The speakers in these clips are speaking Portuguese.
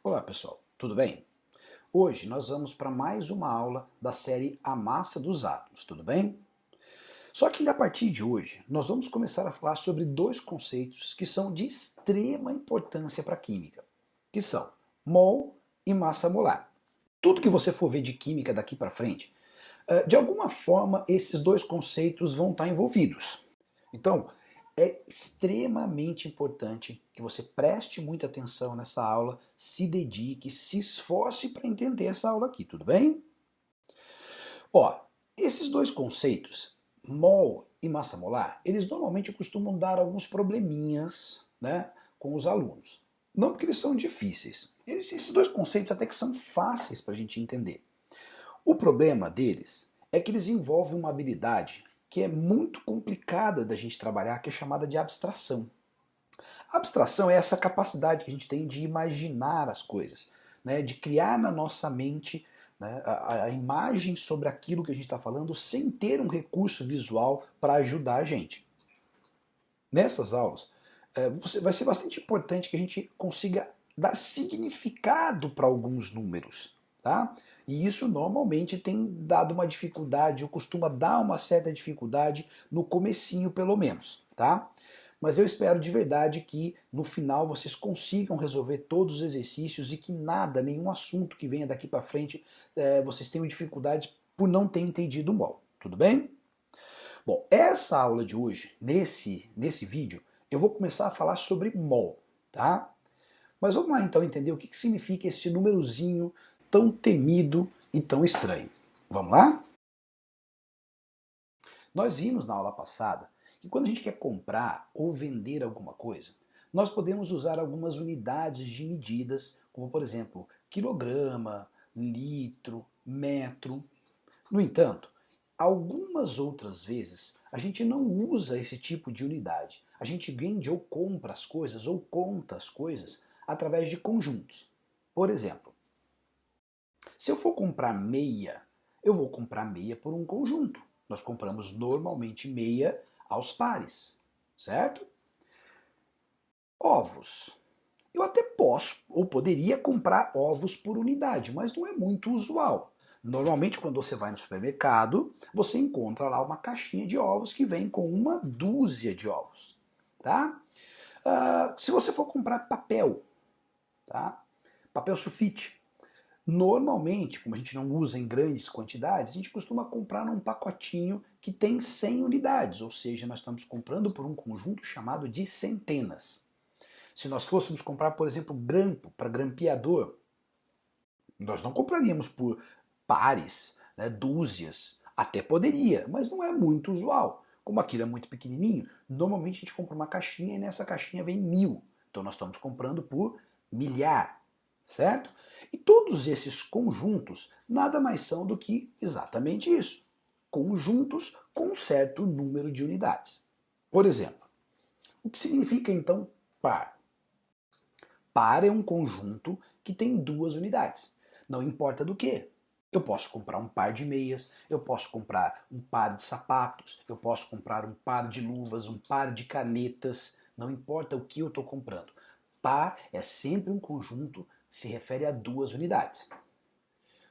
Olá pessoal, tudo bem? Hoje nós vamos para mais uma aula da série A Massa dos Átomos, tudo bem? Só que a partir de hoje nós vamos começar a falar sobre dois conceitos que são de extrema importância para a química, que são mol e massa molar. Tudo que você for ver de química daqui para frente, de alguma forma esses dois conceitos vão estar envolvidos. Então, é extremamente importante que você preste muita atenção nessa aula, se dedique, se esforce para entender essa aula aqui, tudo bem? Ó, esses dois conceitos, mol e massa molar, eles normalmente costumam dar alguns probleminhas, né, com os alunos. Não porque eles são difíceis. Esses dois conceitos até que são fáceis para a gente entender. O problema deles é que eles envolvem uma habilidade que é muito complicada da gente trabalhar, que é chamada de abstração. A abstração é essa capacidade que a gente tem de imaginar as coisas, né, de criar na nossa mente, né, a imagem sobre aquilo que a gente está falando sem ter um recurso visual para ajudar a gente. Nessas aulas, vai ser bastante importante que a gente consiga dar significado para alguns números, tá? E isso normalmente tem dado uma dificuldade, ou costuma dar uma certa dificuldade no comecinho pelo menos, tá? Mas eu espero de verdade que no final vocês consigam resolver todos os exercícios e que nada, nenhum assunto que venha daqui para frente, vocês tenham dificuldades por não ter entendido o MOL, tudo bem? Bom, essa aula de hoje, nesse vídeo, eu vou começar a falar sobre mol, tá? Mas vamos lá então entender o que significa esse númerozinho tão temido e tão estranho. Vamos lá? Nós vimos na aula passada que quando a gente quer comprar ou vender alguma coisa, nós podemos usar algumas unidades de medidas, como por exemplo, quilograma, litro, metro. No entanto, algumas outras vezes a gente não usa esse tipo de unidade. A gente vende ou compra as coisas ou conta as coisas através de conjuntos. Por exemplo, se eu for comprar meia, eu vou comprar meia por um conjunto. Nós compramos normalmente meia aos pares, certo? Ovos. Eu até posso ou poderia comprar ovos por unidade, mas não é muito usual. Normalmente, quando você vai no supermercado, você encontra lá uma caixinha de ovos que vem com uma dúzia de ovos, tá? Se você for comprar papel, tá? Papel sulfite, normalmente, como a gente não usa em grandes quantidades, a gente costuma comprar num pacotinho que tem 100 unidades, ou seja, nós estamos comprando por um conjunto chamado de centenas. Se nós fôssemos comprar, por exemplo, grampo para grampeador, nós não compraríamos por pares, né, dúzias. Até poderia, mas não é muito usual. Como aquilo é muito pequenininho, normalmente a gente compra uma caixinha e nessa caixinha vem 1000. Então nós estamos comprando por milhar, certo? E todos esses conjuntos nada mais são do que exatamente isso. Conjuntos com um certo número de unidades. Por exemplo, o que significa então par? Par é um conjunto que tem duas unidades. Não importa do que. Eu posso comprar um par de meias, eu posso comprar um par de sapatos, eu posso comprar um par de luvas, um par de canetas, não importa o que eu estou comprando. Par é sempre um conjunto que se refere a duas unidades.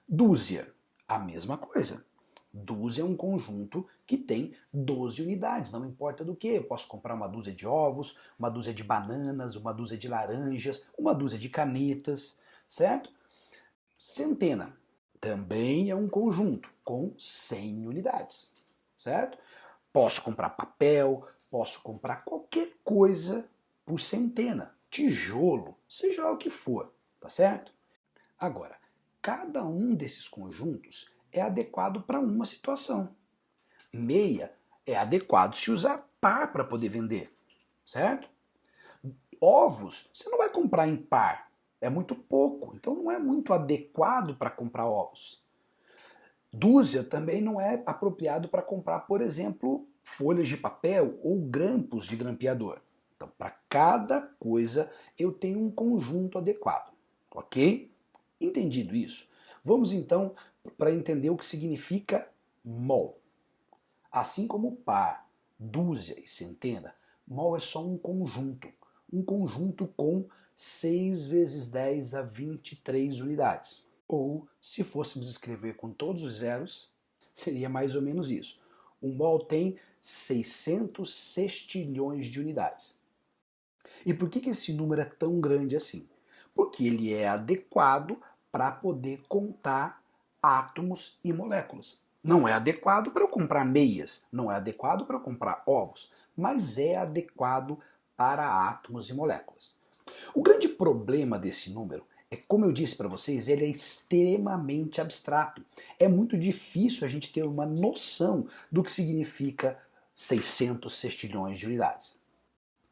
Dúzia, a mesma coisa. Dúzia é um conjunto que tem 12 unidades, não importa do que. Eu posso comprar uma dúzia de ovos, uma dúzia de bananas, uma dúzia de laranjas, uma dúzia de canetas, certo? Centena também é um conjunto com 100 unidades, certo? Posso comprar papel, posso comprar qualquer coisa por centena, tijolo, seja lá o que for, tá certo? Agora, cada um desses conjuntos é adequado para uma situação. Meia é adequado se usar par para poder vender, certo? Ovos, você não vai comprar em par, é muito pouco, então não é muito adequado para comprar ovos. Dúzia também não é apropriado para comprar, por exemplo, folhas de papel ou grampos de grampeador. Então, para cada coisa, eu tenho um conjunto adequado, ok? Entendido isso, vamos então para entender o que significa mol. Assim como par, dúzia e centena, mol é só um conjunto com 6 vezes 10 a 23 unidades. Ou, se fôssemos escrever com todos os zeros, seria mais ou menos isso. Um mol tem 600 sextilhões de unidades. E por que esse número é tão grande assim? Porque ele é adequado para poder contar átomos e moléculas. Não é adequado para eu comprar meias, não é adequado para eu comprar ovos, mas é adequado para átomos e moléculas. O grande problema desse número é, como eu disse para vocês, ele é extremamente abstrato. É muito difícil a gente ter uma noção do que significa 600 sextilhões de unidades.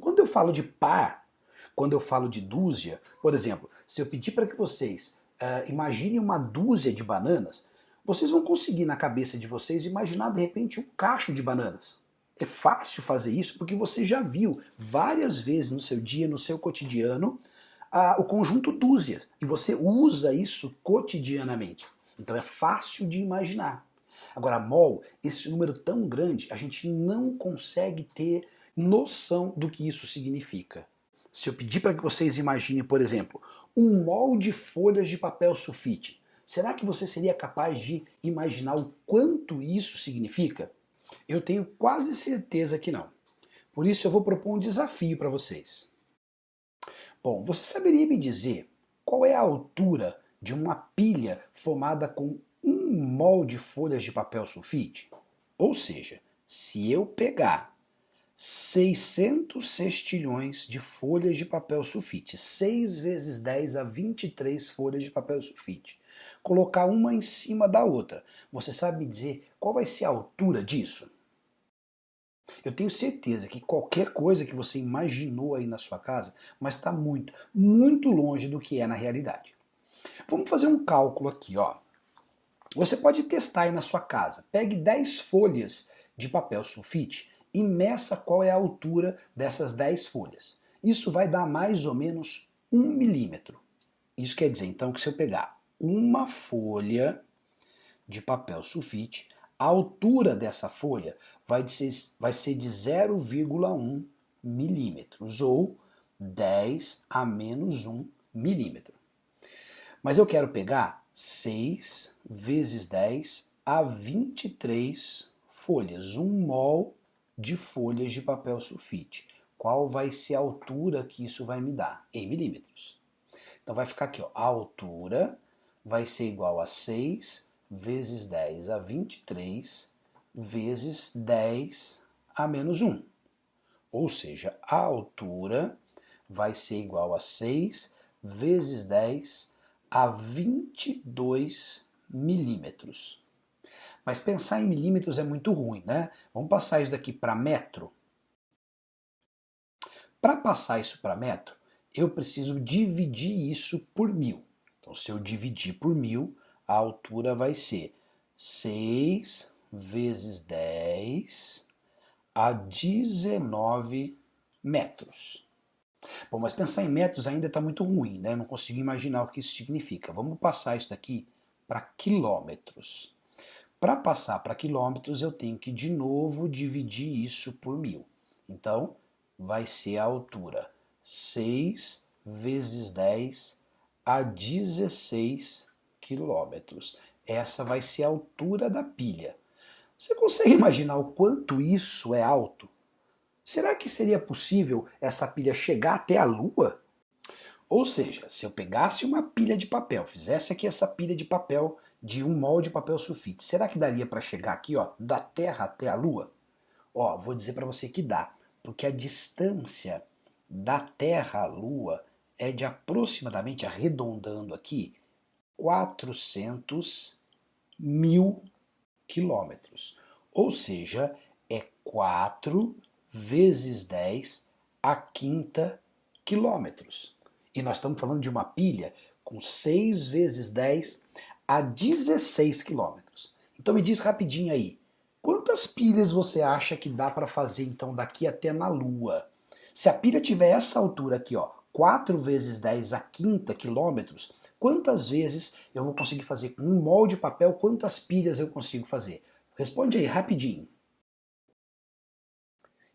Quando eu falo de par, quando eu falo de dúzia, por exemplo, se eu pedir para que vocês imaginem uma dúzia de bananas, vocês vão conseguir na cabeça de vocês imaginar de repente um cacho de bananas. É fácil fazer isso porque você já viu várias vezes no seu dia, no seu cotidiano, o conjunto dúzia. E você usa isso cotidianamente. Então é fácil de imaginar. Agora, mol, esse número tão grande, a gente não consegue ter noção do que isso significa. Se eu pedir para que vocês imaginem, por exemplo, um mol de folhas de papel sulfite, será que você seria capaz de imaginar o quanto isso significa? Eu tenho quase certeza que não. Por isso eu vou propor um desafio para vocês. Bom, você saberia me dizer qual é a altura de uma pilha formada com um mol de folhas de papel sulfite? Ou seja, se eu pegar 600 sextilhões de folhas de papel sulfite, 6 vezes 10 a 23 folhas de papel sulfite, colocar uma em cima da outra, você sabe me dizer qual vai ser a altura disso? Eu tenho certeza que qualquer coisa que você imaginou aí na sua casa, mas está muito, muito longe do que é na realidade. Vamos fazer um cálculo aqui, ó. Você pode testar aí na sua casa. Pegue 10 folhas de papel sulfite e meça qual é a altura dessas 10 folhas. Isso vai dar mais ou menos 1 milímetro. Isso quer dizer, então, que se eu pegar uma folha de papel sulfite, a altura dessa folha vai ser de 0,1 milímetros, ou 10 a menos 1 milímetro. Mas eu quero pegar 6 vezes 10 a 23 folhas, 1 mol de folhas de papel sulfite. Qual vai ser a altura que isso vai me dar? Em milímetros. Então vai ficar aqui, ó, a altura vai ser igual a 6 vezes 10 a 23 vezes 10 a menos 1. Ou seja, a altura vai ser igual a 6 vezes 10 a 22 milímetros. Mas pensar em milímetros é muito ruim, né? Vamos passar isso daqui para metro? Para passar isso para metro, eu preciso dividir isso por 1000. Então, se eu dividir por 1000, a altura vai ser 6 vezes 10 a 19 metros. Bom, mas pensar em metros ainda está muito ruim, né? Eu não consigo imaginar o que isso significa. Vamos passar isso daqui para quilômetros. Para passar para quilômetros, eu tenho que de novo dividir isso por 1000. Então, vai ser a altura 6 vezes 10 a 16 quilômetros. Essa vai ser a altura da pilha. Você consegue imaginar o quanto isso é alto? Será que seria possível essa pilha chegar até a Lua? Ou seja, se eu pegasse uma pilha de papel, fizesse aqui essa pilha de papel de um mol de papel sulfite, será que daria para chegar aqui, ó, da Terra até a Lua? Ó, vou dizer para você que dá, porque a distância da Terra à Lua é de aproximadamente, arredondando aqui, 400 mil quilômetros. Ou seja, é 4 vezes 10 a quinta quilômetros. E nós estamos falando de uma pilha com 6 vezes 10 a 16 quilômetros. Então me diz rapidinho aí, quantas pilhas você acha que dá para fazer então daqui até na Lua? Se a pilha tiver essa altura aqui, ó, 4 vezes 10 a quinta quilômetros, quantas vezes eu vou conseguir fazer com um mol de papel, quantas pilhas eu consigo fazer? Responde aí, rapidinho.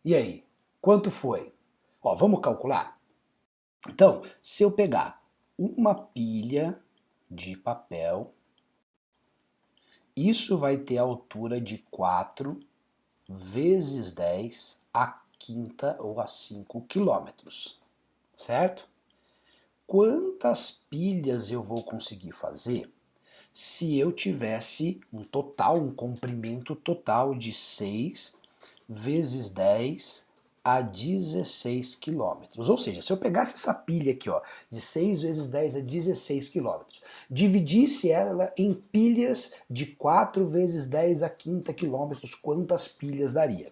E aí, quanto foi? Ó, vamos calcular? Então, se eu pegar uma pilha de papel, isso vai ter a altura de 4 vezes 10 a quinta ou a 5 quilômetros, certo? Quantas pilhas eu vou conseguir fazer se eu tivesse um comprimento total de 6 vezes 10 a 16 quilômetros? Ou seja, se eu pegasse essa pilha aqui, ó, de 6 vezes 10 a 16 quilômetros, dividisse ela em pilhas de 4 vezes 10 a quinta quilômetros, quantas pilhas daria?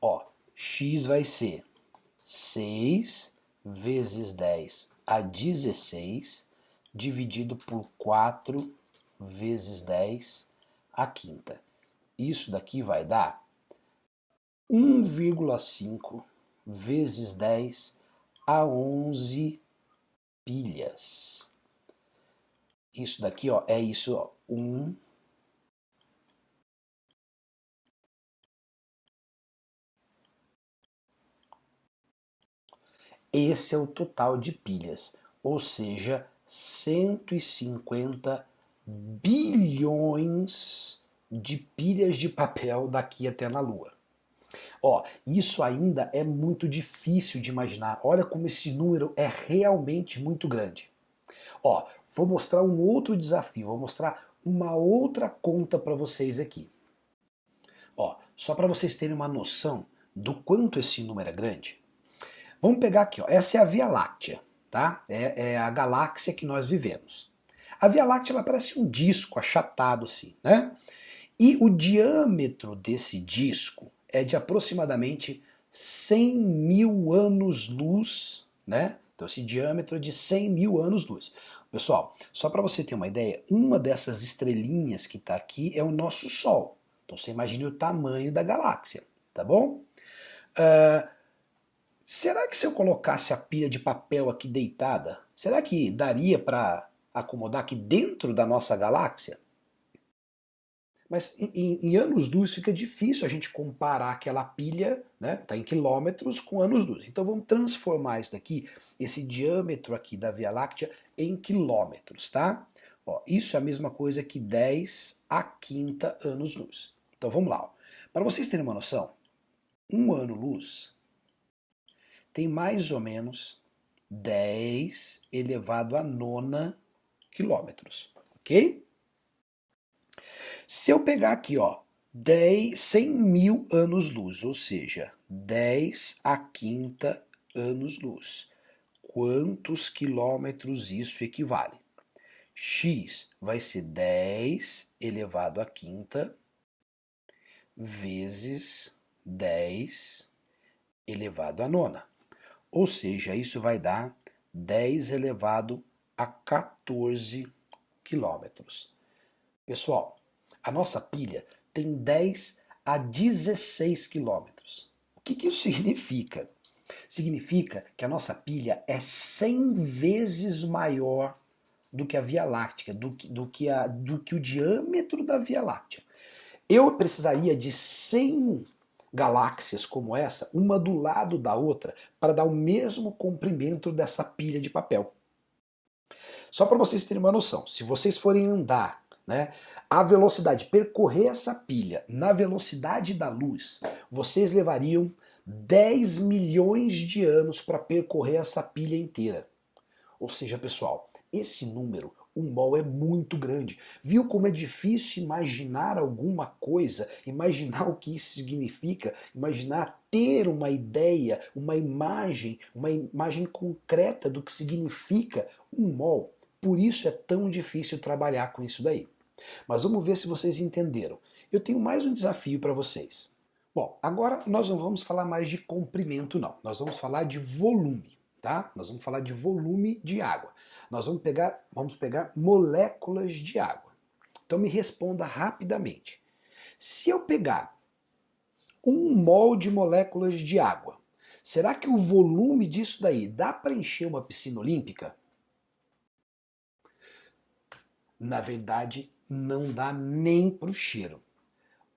Ó, x vai ser 6 vezes 10 a 16 dividido por 4 vezes 10 a quinta. Isso daqui vai dar 1,5 vezes 10 a 11 pilhas. Isso daqui, ó, é isso, ó, esse é o total de pilhas, ou seja, 150 bilhões de pilhas de papel daqui até na Lua. Ó, isso ainda é muito difícil de imaginar. Olha como esse número é realmente muito grande. Ó, vou mostrar um outro desafio, vou mostrar uma outra conta para vocês aqui. Ó, só para vocês terem uma noção do quanto esse número é grande. Vamos pegar aqui, ó, essa é a Via Láctea, tá? É a galáxia que nós vivemos. A Via Láctea ela parece um disco achatado assim, né? E o diâmetro desse disco é de aproximadamente 100 mil anos-luz, né? Então esse diâmetro é de 100 mil anos-luz. Pessoal, só para você ter uma ideia, uma dessas estrelinhas que está aqui é o nosso Sol. Então você imagine o tamanho da galáxia, tá bom? Será que se eu colocasse a pilha de papel aqui deitada, será que daria para acomodar aqui dentro da nossa galáxia? Mas em anos-luz fica difícil a gente comparar aquela pilha, né, tá em quilômetros, com anos-luz. Então vamos transformar isso daqui, esse diâmetro aqui da Via Láctea, em quilômetros, tá? Ó, isso é a mesma coisa que 10 a quinta anos-luz. Então vamos lá. Para vocês terem uma noção, um ano-luz tem mais ou menos 10 elevado a nona quilômetros, ok? Se eu pegar aqui, ó, 100 mil anos-luz, ou seja, 10 a quinta anos-luz, quantos quilômetros isso equivale? X vai ser 10 elevado à quinta vezes 10 elevado à nona. Ou seja, isso vai dar 10 elevado a 14 quilômetros. Pessoal, a nossa pilha tem 10 a 16 quilômetros. O que isso significa? Significa que a nossa pilha é 100 vezes maior do que a Via Láctea, do que o diâmetro da Via Láctea. Eu precisaria de 100 galáxias como essa, uma do lado da outra, para dar o mesmo comprimento dessa pilha de papel. Só para vocês terem uma noção, se vocês forem andar, né, a velocidade, percorrer essa pilha na velocidade da luz, vocês levariam 10 milhões de anos para percorrer essa pilha inteira. Ou seja, pessoal, esse número, o mol é muito grande. Viu como é difícil imaginar alguma coisa, imaginar o que isso significa, imaginar ter uma ideia, uma imagem concreta do que significa um mol. Por isso é tão difícil trabalhar com isso daí. Mas vamos ver se vocês entenderam. Eu tenho mais um desafio para vocês. Bom, agora nós não vamos falar mais de comprimento, não. Nós vamos falar de volume, tá? Nós vamos falar de volume de água. Nós vamos pegar moléculas de água. Então me responda rapidamente. Se eu pegar 1 mol de moléculas de água, será que o volume disso daí dá para encher uma piscina olímpica? Na verdade, não dá nem para o cheiro.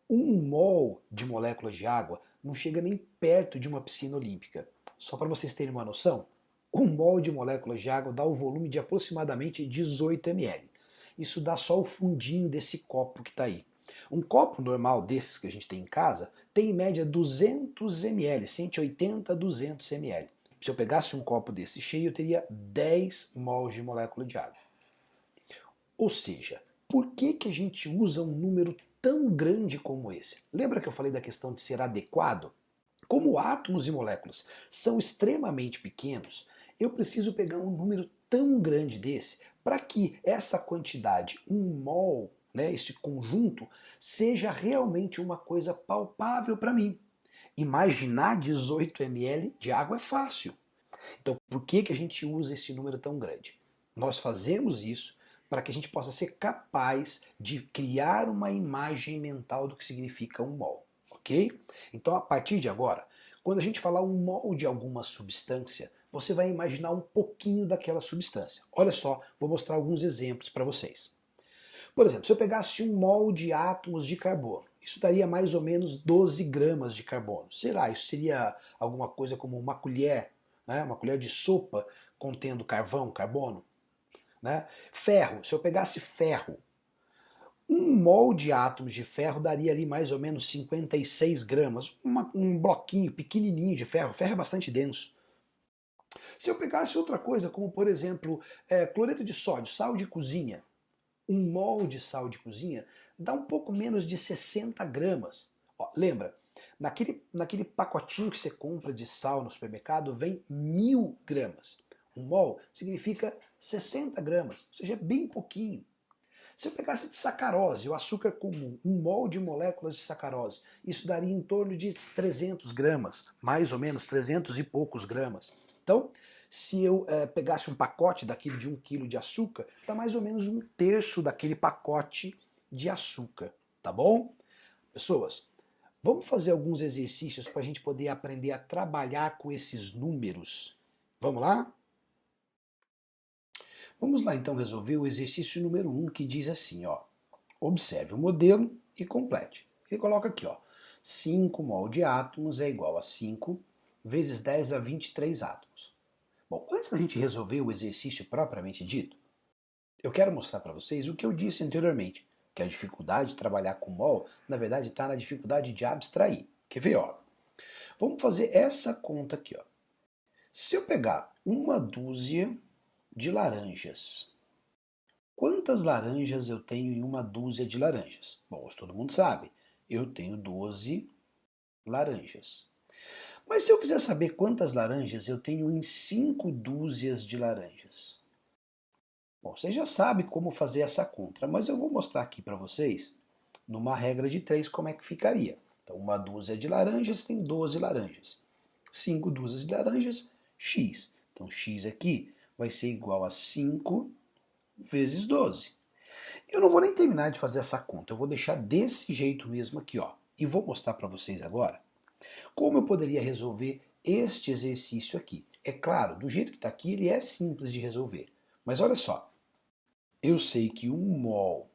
1 mol de moléculas de água não chega nem perto de uma piscina olímpica. Só para vocês terem uma noção, Um mol de moléculas de água dá o volume de aproximadamente 18 ml. Isso dá só o fundinho desse copo que está aí. Um copo normal desses que a gente tem em casa tem em média 200 ml, 180 a 200 ml. Se eu pegasse um copo desse cheio, eu teria 10 mols de molécula de água. Ou seja, por que a gente usa um número tão grande como esse? Lembra que eu falei da questão de ser adequado? Como átomos e moléculas são extremamente pequenos, eu preciso pegar um número tão grande desse para que essa quantidade, um mol, né, esse conjunto, seja realmente uma coisa palpável para mim. Imaginar 18 ml de água é fácil. Então, por que a gente usa esse número tão grande? Nós fazemos isso para que a gente possa ser capaz de criar uma imagem mental do que significa um mol, ok? Então, a partir de agora, quando a gente falar um mol de alguma substância, você vai imaginar um pouquinho daquela substância. Olha só, vou mostrar alguns exemplos para vocês. Por exemplo, se eu pegasse um mol de átomos de carbono, isso daria mais ou menos 12 gramas de carbono. Será? Isso seria alguma coisa como uma colher, né? Uma colher de sopa contendo carvão, carbono? Né? Ferro, se eu pegasse ferro, um mol de átomos de ferro daria ali mais ou menos 56 gramas, um bloquinho pequenininho de ferro. Ferro é bastante denso. Se eu pegasse outra coisa, como por exemplo cloreto de sódio, sal de cozinha, um mol de sal de cozinha dá um pouco menos de 60 gramas. Ó, lembra, naquele pacotinho que você compra de sal no supermercado vem 1000 gramas. Um mol significa 60 gramas, ou seja, é bem pouquinho. Se eu pegasse de sacarose, o açúcar comum, um mol de moléculas de sacarose, isso daria em torno de 300 gramas, mais ou menos 300 e poucos gramas. Então, se eu pegasse um pacote daquele de 1 quilo de açúcar, dá mais ou menos 1/3 daquele pacote de açúcar, tá bom? Pessoas, vamos fazer alguns exercícios para a gente poder aprender a trabalhar com esses números. Vamos lá? Vamos lá então resolver o exercício número 1, que diz assim, ó. Observe o modelo e complete. Ele coloca aqui, ó, 5 mol de átomos é igual a 5 vezes 10 a 23 átomos. Bom, antes da gente resolver o exercício propriamente dito, eu quero mostrar para vocês o que eu disse anteriormente, que a dificuldade de trabalhar com mol, na verdade, está na dificuldade de abstrair. Quer ver, ó? Vamos fazer essa conta aqui, ó. Se eu pegar uma dúzia de laranjas, quantas laranjas eu tenho em uma dúzia de laranjas? Bom, todo mundo sabe, eu tenho 12 laranjas. Mas se eu quiser saber quantas laranjas eu tenho em 5 dúzias de laranjas? Bom, você já sabe como fazer essa conta, mas eu vou mostrar aqui para vocês, numa regra de 3, como é que ficaria. Então, uma dúzia de laranjas tem 12 laranjas. 5 dúzias de laranjas, x. Então, x aqui vai ser igual a 5 vezes 12. Eu não vou nem terminar de fazer essa conta, eu vou deixar desse jeito mesmo aqui, ó. E vou mostrar para vocês agora como eu poderia resolver este exercício aqui. É claro, do jeito que está aqui, ele é simples de resolver. Mas olha só, eu sei que um mol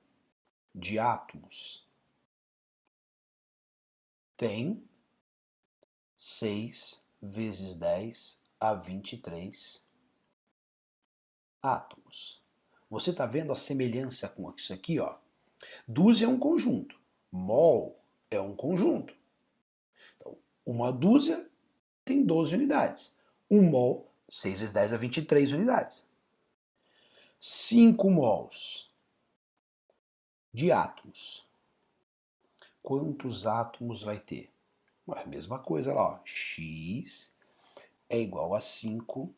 de átomos tem 6 vezes 10 a 23 átomos. Você está vendo a semelhança com isso aqui, ó? Dúzia é um conjunto, mol é um conjunto. Então, uma dúzia tem 12 unidades. Um mol, 6 vezes 10 a 23 unidades. 5 mols de átomos. Quantos átomos vai ter? É a mesma coisa lá, ó. X é igual a 5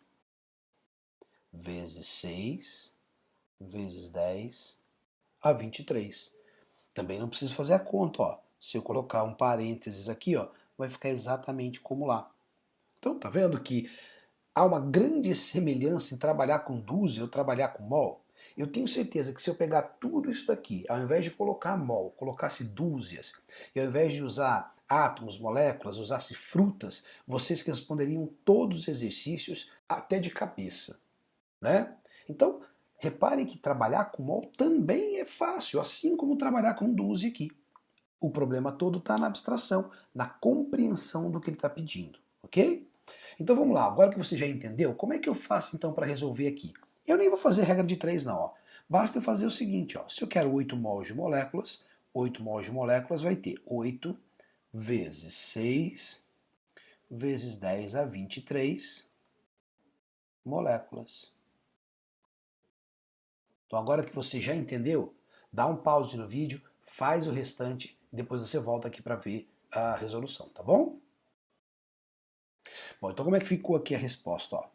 vezes 6 vezes 10 a 23. Também não preciso fazer a conta, ó. Se eu colocar um parênteses aqui, ó, vai ficar exatamente como lá. Então, tá vendo que há uma grande semelhança em trabalhar com dúzia ou trabalhar com mol? Eu tenho certeza que se eu pegar tudo isso daqui, ao invés de colocar mol, colocasse dúzias, e ao invés de usar átomos, moléculas, usasse frutas, vocês responderiam todos os exercícios até de cabeça, né? Então, reparem que trabalhar com mol também é fácil, assim como trabalhar com dúzia aqui. O problema todo está na abstração, na compreensão do que ele está pedindo, ok? Então vamos lá, agora que você já entendeu, como é que eu faço então para resolver aqui? Eu nem vou fazer regra de 3 não, ó. Basta eu fazer o seguinte, ó. Se eu quero 8 mols de moléculas, 8 mols de moléculas vai ter 8 vezes 6 vezes 10 a 23 moléculas. Então agora que você já entendeu, dá um pause no vídeo, faz o restante e depois você volta aqui para ver a resolução, tá bom? Bom, então como é que ficou aqui a resposta? Ó?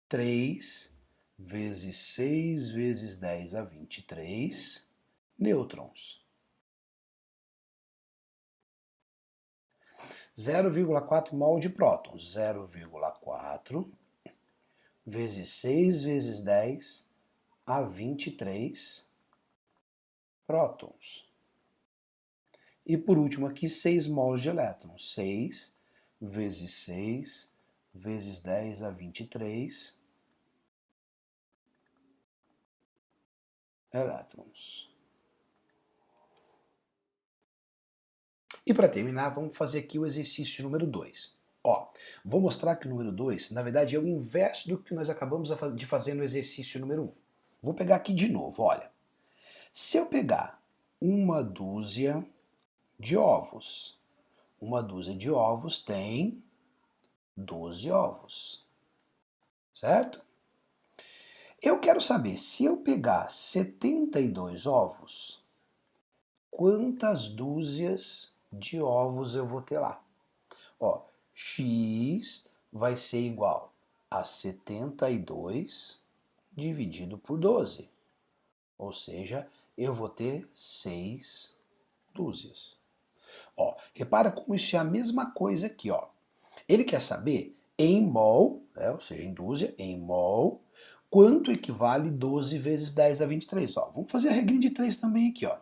3 vezes 6 vezes 10 a 23 nêutrons. 0,4 mol de prótons. 0,4 vezes 6 vezes 10 a 23 prótons. E por último aqui, 6 mols de elétrons. 6 vezes 6 vezes 10 a 23 elétrons. E para terminar, vamos fazer aqui o exercício número 2. Ó, vou mostrar que o número 2, na verdade, é o inverso do que nós acabamos de fazer no exercício número 1. Vou pegar aqui de novo, olha. Se eu pegar uma dúzia de ovos, uma dúzia de ovos tem 12 ovos, certo? Eu quero saber, se eu pegar 72 ovos, quantas dúzias de ovos eu vou ter lá? Ó, x vai ser igual a 72 dividido por 12. Ou seja, eu vou ter 6 dúzias. Ó, repara como isso é a mesma coisa aqui, ó. Ele quer saber em mol, ou seja, em dúzia, em mol, quanto equivale 12 vezes 10 a 23. Ó, vamos fazer a regrinha de 3 também aqui, ó.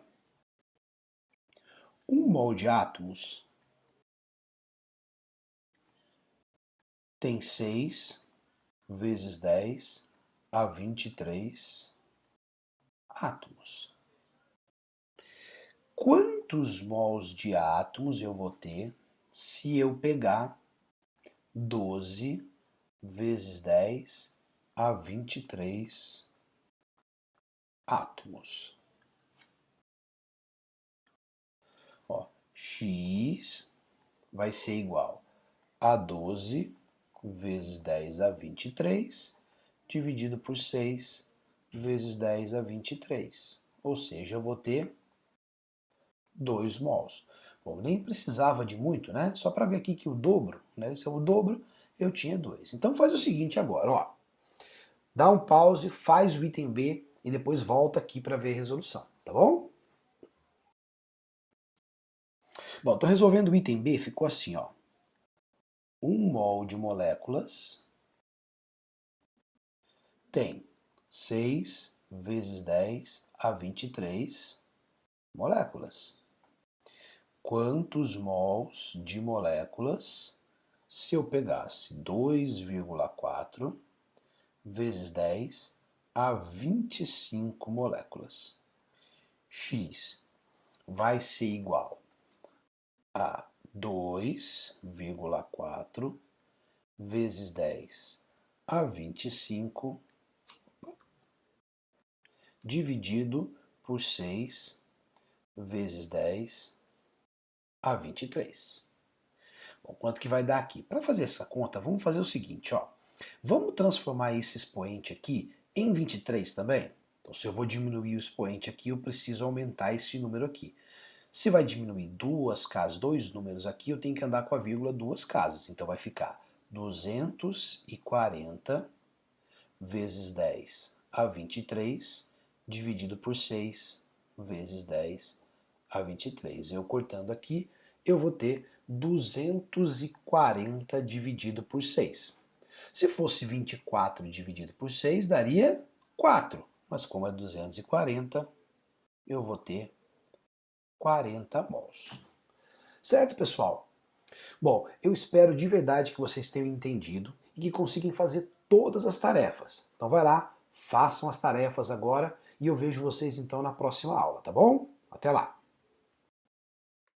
1 mol de átomos tem 6 vezes 10 a 23 átomos. Quantos mols de átomos eu vou ter se eu pegar 12 vezes 10 a 23 átomos? Ó, x vai ser igual a 12 vezes 10 a 23 dividido por 6 vezes 10 a 23. Ou seja, eu vou ter 2 mols. Bom, nem precisava de muito, né? Só para ver aqui que o dobro, né? Se é o dobro, eu tinha 2. Então faz o seguinte agora, ó. Dá um pause, faz o item B e depois volta aqui para ver a resolução, tá bom? Bom, então resolvendo o item B, ficou assim, ó. 1 mol de moléculas tem 6 vezes 10 a 23 moléculas. Quantos mols de moléculas se eu pegasse 2,4 vezes 10 a 25 moléculas? X vai ser igual a 2,4 vezes 10 a 25 dividido por 6 vezes 10 a 23. Bom, quanto que vai dar aqui? Para fazer essa conta, vamos fazer o seguinte, ó. Vamos transformar esse expoente aqui em 23 também? Então, se eu vou diminuir o expoente aqui, eu preciso aumentar esse número aqui. Se vai diminuir duas casas, dois números aqui, eu tenho que andar com a vírgula duas casas. Então vai ficar 240 vezes 10 a 23 dividido por 6 vezes 10 a 23. Eu cortando aqui, eu vou ter 240 dividido por 6. Se fosse 24 dividido por 6, daria 4. Mas como é 240, eu vou ter 40 mols. Certo, pessoal? Bom, eu espero de verdade que vocês tenham entendido e que consigam fazer todas as tarefas. Então vai lá, façam as tarefas agora e eu vejo vocês então na próxima aula, tá bom? Até lá!